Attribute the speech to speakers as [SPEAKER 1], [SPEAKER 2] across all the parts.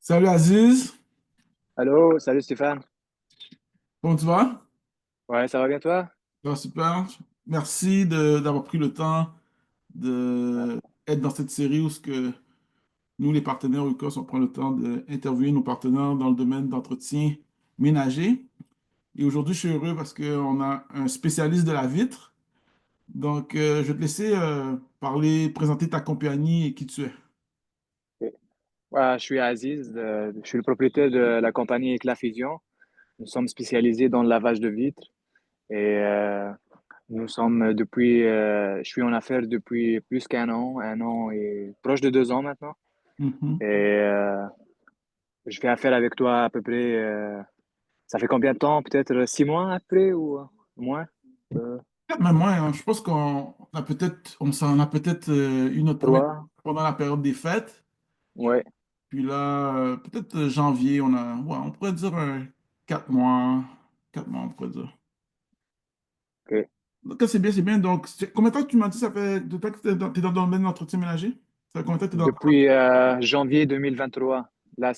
[SPEAKER 1] Salut Aziz,
[SPEAKER 2] Allô, salut Stéphane.
[SPEAKER 1] comment tu vas?
[SPEAKER 2] Ouais, ça va bien toi?
[SPEAKER 1] Ça va super. Merci d'avoir pris le temps d'être dans cette série où ce que nous, les partenaires UCOS, on prend le temps d'interviewer nos partenaires dans le domaine d'entretien ménager. Et aujourd'hui, je suis heureux parce qu'on a un spécialiste de la vitre. Donc, je vais te laisser parler, présenter ta compagnie et qui tu es.
[SPEAKER 2] Ok. Ouais, je suis Aziz, je suis le propriétaire de la compagnie Éclat Fusion. Nous sommes spécialisés dans le lavage de vitres et nous sommes je suis en affaires depuis plus un an et proche de 2 ans maintenant.
[SPEAKER 1] Mhm.
[SPEAKER 2] Et je fais affaire avec toi à peu près, ça fait combien de temps? Peut-être 6 mois après ou moins? Euh,
[SPEAKER 1] Même moi, hein, je pense qu'on a peut-être eu notre première
[SPEAKER 2] 3?
[SPEAKER 1] pendant la période des fêtes.
[SPEAKER 2] Ouais,
[SPEAKER 1] Puis là, peut-être janvier, ouais, on pourrait dire 4 mois. 4 mois, on pourrait dire.
[SPEAKER 2] ok.
[SPEAKER 1] Donc, c'est bien, c'est bien. Donc, combien de temps que tu m'as dit ça fait de temps que t'es dans le domaine de l'entretien ménager? Ça fait combien de temps que tu es dans...
[SPEAKER 2] Depuis janvier 2023. Là,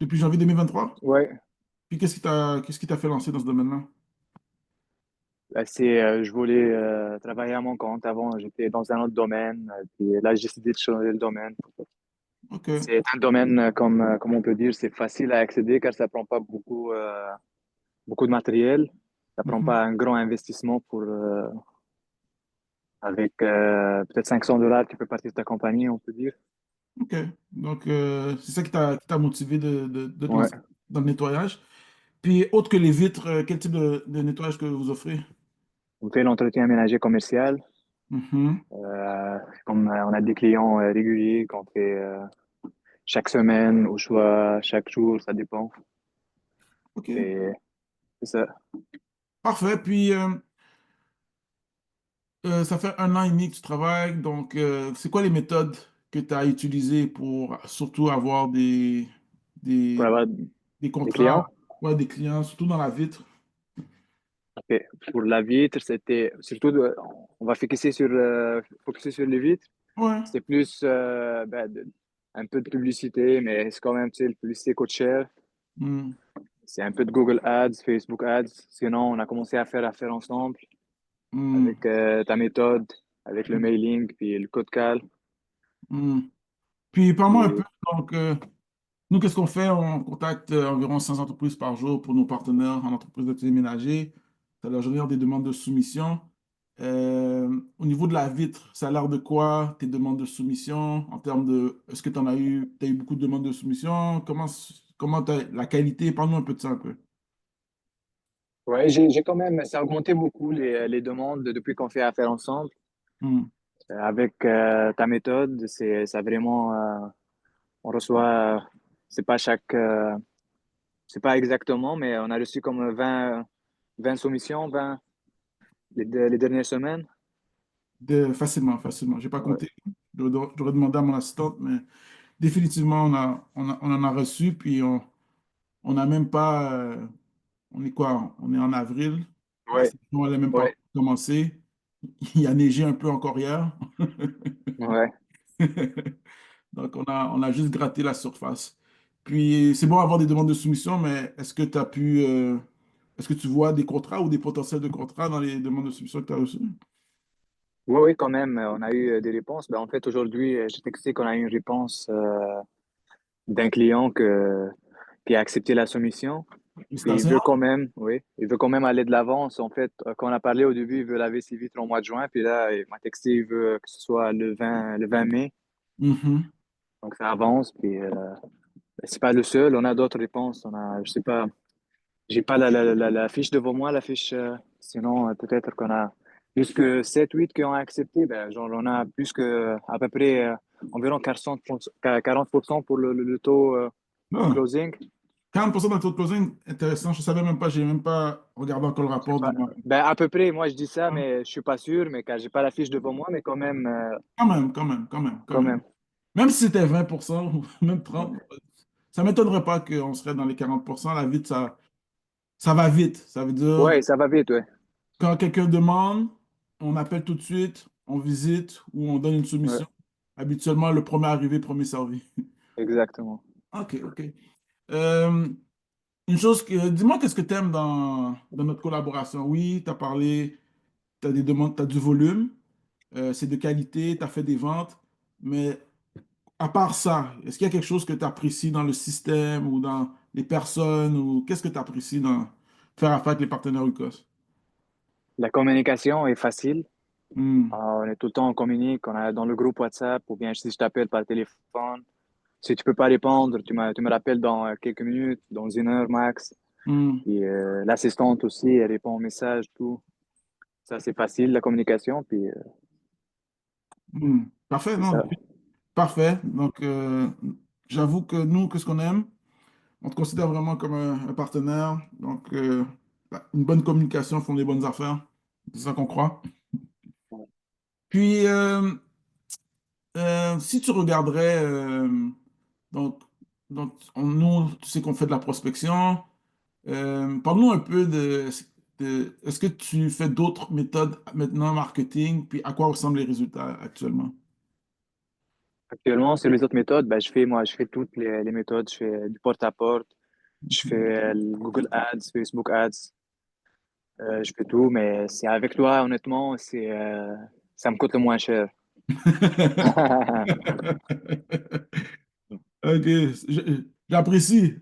[SPEAKER 1] Depuis janvier 2023?
[SPEAKER 2] ouais.
[SPEAKER 1] Puis qu'est-ce qui t'a fait lancer dans ce domaine-là?
[SPEAKER 2] Je voulais travailler à mon compte. Avant, j'étais dans un autre domaine. Puis là, j'ai décidé de changer le domaine.
[SPEAKER 1] OK.
[SPEAKER 2] C'est un domaine, comme on peut dire, c'est facile à accéder car ça prend pas beaucoup de matériel. Ça prend
[SPEAKER 1] Mhm.
[SPEAKER 2] pas un grand investissement avec peut-être $500, tu peux partir de ta compagnie, on peut dire.
[SPEAKER 1] OK. Donc, c'est ça qui t'a motivé de te
[SPEAKER 2] Ouais.
[SPEAKER 1] lancer dans le nettoyage. Puis, autre que les vitres, quel type de nettoyage que vous offrez?
[SPEAKER 2] On fait l'entretien ménager commercial.
[SPEAKER 1] Mhm.
[SPEAKER 2] Comme on a des clients réguliers qu'on fait chaque semaine ou soit chaque jour, ça dépend.
[SPEAKER 1] OK.
[SPEAKER 2] Et c'est ça.
[SPEAKER 1] Parfait. Puis, ça fait 1 an et demi que tu travailles, donc c'est quoi les méthodes que tu as utilisées pour surtout avoir
[SPEAKER 2] Pour
[SPEAKER 1] des,
[SPEAKER 2] avoir
[SPEAKER 1] des
[SPEAKER 2] des
[SPEAKER 1] contrats,
[SPEAKER 2] clients.
[SPEAKER 1] ouais, des clients, surtout dans la vitre?
[SPEAKER 2] Ok. Pour la vitre, c'était surtout, on va focuser sur les vitres.
[SPEAKER 1] Ouais.
[SPEAKER 2] C'est plus un peu de publicité, mais c'est quand même, tu sais, la publicité coûte cher.
[SPEAKER 1] Hmm.
[SPEAKER 2] C'est un peu de Google Ads, Facebook Ads. Sinon, on a commencé à faire affaire ensemble
[SPEAKER 1] Hmm.
[SPEAKER 2] avec ta méthode, avec le mailing, puis le code cal.
[SPEAKER 1] Hmm. Puis parle-moi un peu,
[SPEAKER 2] Puis,
[SPEAKER 1] donc, nous, qu'est-ce qu'on fait? On contacte environ 100 entreprises par jour pour nos partenaires en entreprise de téléménager. Ça leur génère des demandes de soumission. Au niveau de la vitre, ça a l'air de quoi tes demandes de soumission en termes de, est-ce que tu en as eu, t'as eu beaucoup de demandes de soumission? Comment la qualité? Parle-nous un peu de ça un peu.
[SPEAKER 2] ouais, j'ai quand même, ça a augmenté beaucoup les demandes depuis qu'on fait affaire ensemble.
[SPEAKER 1] Hmm.
[SPEAKER 2] Avec ta méthode, ça vraiment, on reçoit, c'est pas c'est pas exactement, mais on a reçu comme 20 soumissions, 20 les dernières semaines.
[SPEAKER 1] Facilement, facilement. J'ai pas
[SPEAKER 2] Ouais.
[SPEAKER 1] compté. J'aurais demandé à mon assistante, mais définitivement, on en a reçu, puis on n'a même pas, on est quoi? On est en avril. La
[SPEAKER 2] Ouais,
[SPEAKER 1] saison, elle n'a même pas
[SPEAKER 2] ouais,
[SPEAKER 1] commencé. Il a neigé un peu encore hier.
[SPEAKER 2] ouais.
[SPEAKER 1] Donc, on a juste gratté la surface. Puis, c'est bon d'avoir des demandes de soumission, mais est-ce que tu vois des contrats ou des potentiels de contrats dans les demandes de soumission que tu as reçues?
[SPEAKER 2] Oui, oui, quand même, on a eu des réponses. Ben, en fait, aujourd'hui, j'ai texté qu'on a eu une réponse d'un client qui a accepté la soumission. Puis il veut
[SPEAKER 1] Félicitations.
[SPEAKER 2] quand même, oui, il veut quand même aller de l'avant. En fait, quand on a parlé au début, il veut laver ses vitres au mois de juin. Puis là, il m'a texté, il veut que ce soit le 20 mai.
[SPEAKER 1] Mhm.
[SPEAKER 2] Donc ça avance. Puis c'est pas le seul. On a d'autres réponses. On a, je sais pas, j'ai pas la fiche devant moi, la fiche. Sinon, peut-être qu'on a plus que 7 8 qui ont accepté. Ben, genre, on a plus que à peu près environ 40% pour le taux de
[SPEAKER 1] Bon.
[SPEAKER 2] closing.
[SPEAKER 1] 40% d'un taux de closing, intéressant. Je ne savais même pas, j'ai même pas regardé encore le
[SPEAKER 2] Je sais
[SPEAKER 1] rapport
[SPEAKER 2] pas. Ben, à peu près, moi je dis ça, mais je suis pas sûr, mais car j'ai pas la fiche devant moi, mais quand même,
[SPEAKER 1] Quand même, quand même, quand même, quand
[SPEAKER 2] quand
[SPEAKER 1] même.
[SPEAKER 2] même.
[SPEAKER 1] Même si c'était 20% ou même 30%, ça ne m'étonnerait pas qu'on serait dans les 40%. La vite, ça va vite. Ça veut dire,
[SPEAKER 2] Ouais, ça va vite, ouais.
[SPEAKER 1] quand quelqu'un demande, on appelle tout de suite, on visite ou on donne une
[SPEAKER 2] Ouais,
[SPEAKER 1] soumission. habituellement le premier arrivé, premier servi.
[SPEAKER 2] Exactement.
[SPEAKER 1] OK, OK. Euh, une chose que, dis-moi, qu'est-ce que tu aimes dans notre collaboration? Oui, tu as parlé, tu as des demandes, tu as du volume, c'est de qualité, tu as fait des ventes, mais à part ça, est-ce qu'il y a quelque chose que tu apprécies dans le système ou dans les personnes ou qu'est-ce que tu apprécies dans faire affaire avec les partenaires UCOS?
[SPEAKER 2] La communication est facile.
[SPEAKER 1] Hmm,
[SPEAKER 2] On est tout le temps, on communique, on est dans le groupe WhatsApp, ou bien si je t'appelle par téléphone. Si tu peux pas répondre, tu me rappelles dans quelques minutes, dans une heure max.
[SPEAKER 1] hmm,
[SPEAKER 2] Puis l'assistante aussi, elle répond aux messages, tout. Ça, c'est facile, la communication, puis
[SPEAKER 1] hmm. Parfait,
[SPEAKER 2] c'est
[SPEAKER 1] non?
[SPEAKER 2] ça.
[SPEAKER 1] Parfait. Donc, j'avoue que nous, qu'est-ce qu'on aime? On te considère vraiment comme un partenaire. Donc, bah, une bonne communication font des bonnes affaires. C'est ça qu'on croit. Puis, si tu regarderais, donc, nous, tu sais qu'on fait de la prospection. Parle-nous un peu est-ce que tu fais d'autres méthodes maintenant marketing, puis à quoi ressemblent les résultats actuellement?
[SPEAKER 2] Actuellement, sur les autres méthodes, ben, je fais toutes les méthodes. Je fais du porte-à-porte, je fais le Google Ads, Facebook Ads, je fais tout, mais c'est avec toi, honnêtement, ça me coûte le moins cher.
[SPEAKER 1] Ok, j'apprécie.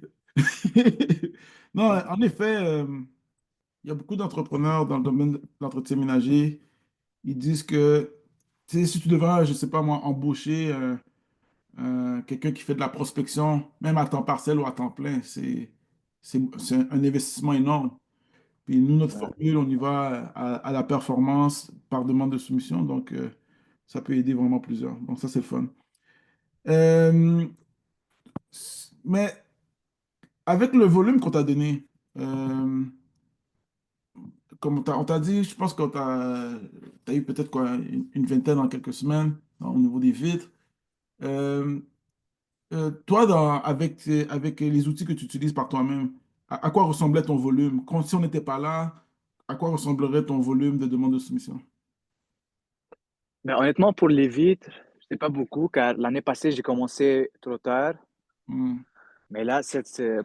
[SPEAKER 1] Non, en effet, il y a beaucoup d'entrepreneurs dans le domaine de l'entretien ménager. Ils disent que, tu sais, si tu devrais, je sais pas moi, embaucher quelqu'un qui fait de la prospection, même à temps partiel ou à temps plein, c'est un investissement énorme. Puis nous, notre
[SPEAKER 2] Ouais.
[SPEAKER 1] formule, on y va à la performance par demande de soumission. Donc, ça peut aider vraiment plusieurs. Donc, ça, c'est le fun. Euh, mais avec le volume qu'on t'a donné, euh, comme on t'a dit, je pense qu'on t'as eu peut-être quoi, une vingtaine en quelques semaines au niveau des vitres. Euh, toi, avec les outils que tu utilises par toi-même, à quoi ressemblait ton volume? Si on n'était pas là, à quoi ressemblerait ton volume de demande de soumission?
[SPEAKER 2] Mais honnêtement, pour les vitres, c'est pas beaucoup, car l'année passée, j'ai commencé trop tard.
[SPEAKER 1] Hmm.
[SPEAKER 2] Mais là,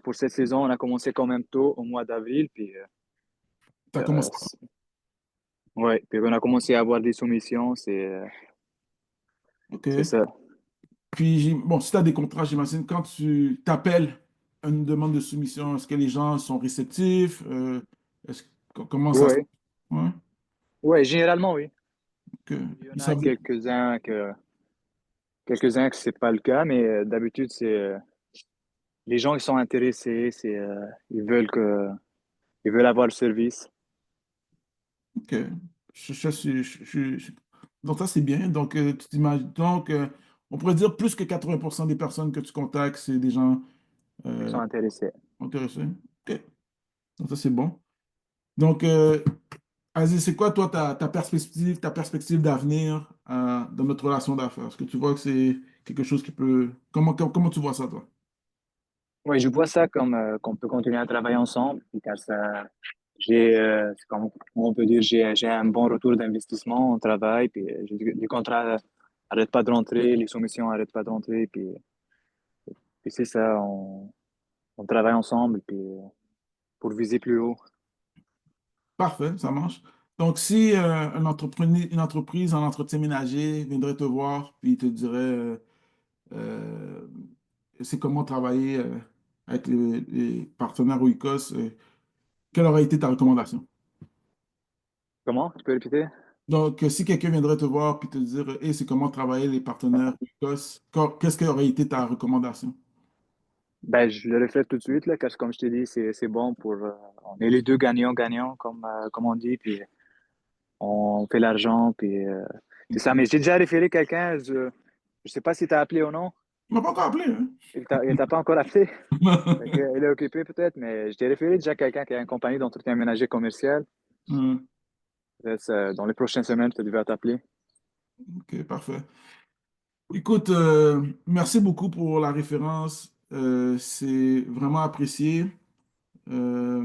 [SPEAKER 2] pour cette saison, on a commencé quand même tôt, au mois d'avril. Puis,
[SPEAKER 1] T'as
[SPEAKER 2] euh,
[SPEAKER 1] commencé.
[SPEAKER 2] ouais, puis on a commencé à avoir des soumissions.
[SPEAKER 1] OK.
[SPEAKER 2] C'est ça.
[SPEAKER 1] Puis, bon, si tu as des contrats, j'imagine, quand tu t'appelles une demande de soumission, est-ce que les gens sont réceptifs? Est-ce, comment ça se...
[SPEAKER 2] Ouais,
[SPEAKER 1] Ouais,
[SPEAKER 2] ouais, généralement, oui.
[SPEAKER 1] que,
[SPEAKER 2] Il y en
[SPEAKER 1] ils
[SPEAKER 2] a
[SPEAKER 1] savent...
[SPEAKER 2] quelques-uns que c'est pas le cas, mais d'habitude, les gens qui sont intéressés, ils veulent avoir le service.
[SPEAKER 1] OK. Donc, ça, c'est bien. Donc, tu t'imagines... Donc, on pourrait dire plus que 80% des personnes que tu contactes, c'est des gens
[SPEAKER 2] Ils
[SPEAKER 1] euh,
[SPEAKER 2] sont intéressés.
[SPEAKER 1] intéressés. OK. Donc, ça, c'est bon. Donc, Aziz, c'est quoi, toi, ta perspective d'avenir dans notre relation d'affaires? Est-ce que tu vois que c'est quelque chose qui peut... Comment tu vois ça, toi?
[SPEAKER 2] Oui, je vois ça comme qu'on peut continuer à travailler ensemble, car c'est comme on peut dire, j'ai un bon retour d'investissement, on travaille, puis les contrats n'arrêtent pas de rentrer, les soumissions n'arrêtent pas de rentrer, puis c'est ça, on travaille ensemble, puis pour viser plus haut.
[SPEAKER 1] Parfait, ça marche. Donc, si une entreprise en entretien ménager viendrait te voir, puis te dirait, euh, c'est comment travailler avec les partenaires OICOS, quelle aurait été ta recommandation?
[SPEAKER 2] Comment? Tu peux répéter?
[SPEAKER 1] Donc, si quelqu'un viendrait te voir, puis te dire, hey, c'est comment travailler les partenaires OICOS, qu'est-ce qui aurait été ta recommandation?
[SPEAKER 2] Ben, je le refais tout de suite, là, parce que comme je t'ai dit, c'est bon pour, on est les deux gagnants-gagnants, comme on dit, puis on fait l'argent, puis c'est ça. Mais j'ai déjà référé quelqu'un, je sais pas si t'as appelé ou non.
[SPEAKER 1] Il m'a pas encore appelé, hein?
[SPEAKER 2] Il t'a pas encore appelé? Fait que, il est occupé peut-être, mais je t'ai référé déjà quelqu'un qui a une compagnie d'entretien ménager commercial.
[SPEAKER 1] Hum,
[SPEAKER 2] Peut-être, dans les prochaines semaines, tu devrais t'appeler.
[SPEAKER 1] ok, parfait. Écoute, merci beaucoup pour la référence. C'est vraiment apprécié. Euh,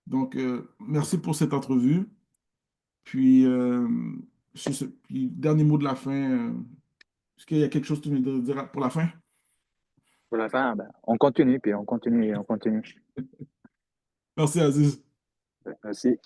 [SPEAKER 1] donc, merci pour cette entrevue. Puis, dernier mot de la fin. Est-ce qu'il y a quelque chose que tu me diras pour la fin?
[SPEAKER 2] Pour la fin, ben, on continue, puis on continue et on continue.
[SPEAKER 1] Merci, Aziz.
[SPEAKER 2] Merci.